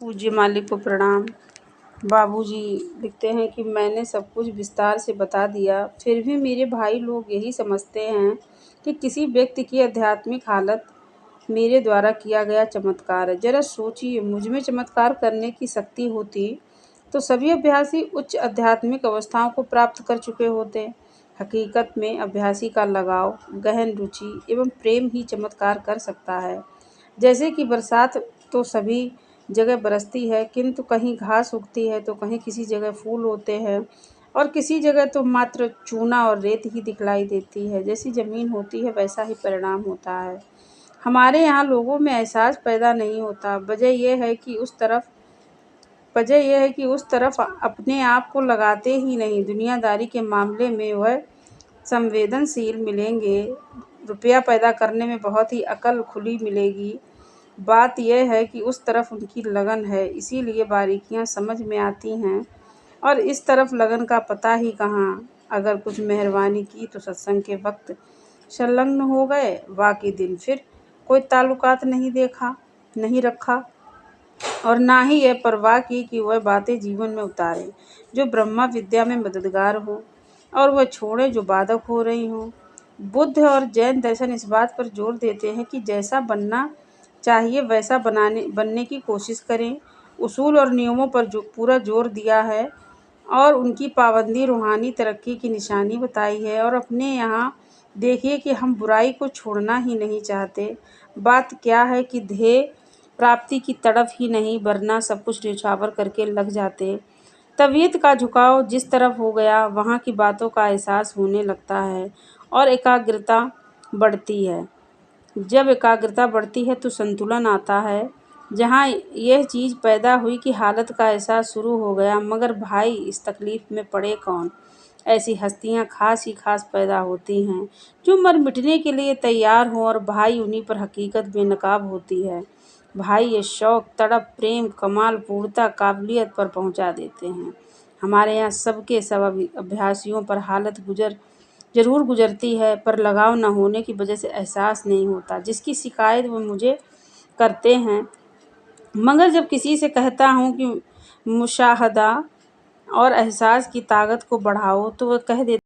पूज्य मालिक को प्रणाम। बाबूजी लिखते हैं कि मैंने सब कुछ विस्तार से बता दिया, फिर भी मेरे भाई लोग यही समझते हैं कि किसी व्यक्ति की आध्यात्मिक हालत मेरे द्वारा किया गया चमत्कार है। जरा सोचिए, मुझ में चमत्कार करने की शक्ति होती तो सभी अभ्यासी उच्च आध्यात्मिक अवस्थाओं को प्राप्त कर चुके होते। हकीकत में अभ्यासी का लगाव, गहन रुचि एवं प्रेम ही चमत्कार कर सकता है। जैसे कि बरसात तो सभी जगह बरसती है, किंतु कहीं घास उगती है तो कहीं किसी जगह फूल होते हैं और किसी जगह तो मात्र चूना और रेत ही दिखलाई देती है। जैसी ज़मीन होती है वैसा ही परिणाम होता है। हमारे यहाँ लोगों में एहसास पैदा नहीं होता। वजह यह है कि उस तरफ अपने आप को लगाते ही नहीं। दुनियादारी के मामले में वह संवेदनशील मिलेंगे, रुपया पैदा करने में बहुत ही अकल खुली मिलेगी। बात यह है कि उस तरफ उनकी लगन है, इसीलिए बारीकियां समझ में आती हैं, और इस तरफ लगन का पता ही कहाँ। अगर कुछ मेहरबानी की तो सत्संग के वक्त संलग्न हो गए, बाकी दिन फिर कोई ताल्लुकात नहीं रखा और ना ही यह परवाह की कि वह बातें जीवन में उतारें जो ब्रह्मा विद्या में मददगार हो और वह छोड़ें जो बाधक हो रही हों। बुद्ध और जैन दर्शन इस बात पर जोर देते हैं कि जैसा बनना चाहिए वैसा बनने की कोशिश करें। उसूल और नियमों पर जो पूरा जोर दिया है और उनकी पाबंदी रूहानी तरक्की की निशानी बताई है। और अपने यहाँ देखिए कि हम बुराई को छोड़ना ही नहीं चाहते। बात क्या है कि ध्येय प्राप्ति की तड़प ही नहीं, वरना सब कुछ न्यौछावर करके लग जाते। तबीयत का झुकाव जिस तरफ हो गया, वहाँ की बातों का एहसास होने लगता है और एकाग्रता बढ़ती है। जब एकाग्रता बढ़ती है तो संतुलन आता है। जहाँ यह चीज़ पैदा हुई कि हालत का एहसास शुरू हो गया, मगर भाई इस तकलीफ़ में पड़े कौन। ऐसी हस्तियाँ खास ही खास पैदा होती हैं जो मर मिटने के लिए तैयार हों, और भाई उन्हीं पर हकीकत बेनकाब होती है। भाई ये शौक़, तड़प, प्रेम, कमाल, पूर्णता, काबिलियत पर पहुँचा देते हैं। हमारे यहाँ सबके सब अभ्यासियों पर हालत ज़रूर गुजरती है, पर लगाव न होने की वजह से एहसास नहीं होता, जिसकी शिकायत वो मुझे करते हैं। मगर जब किसी से कहता हूँ कि मुशाहदा और एहसास की ताकत को बढ़ाओ, तो वह कह देते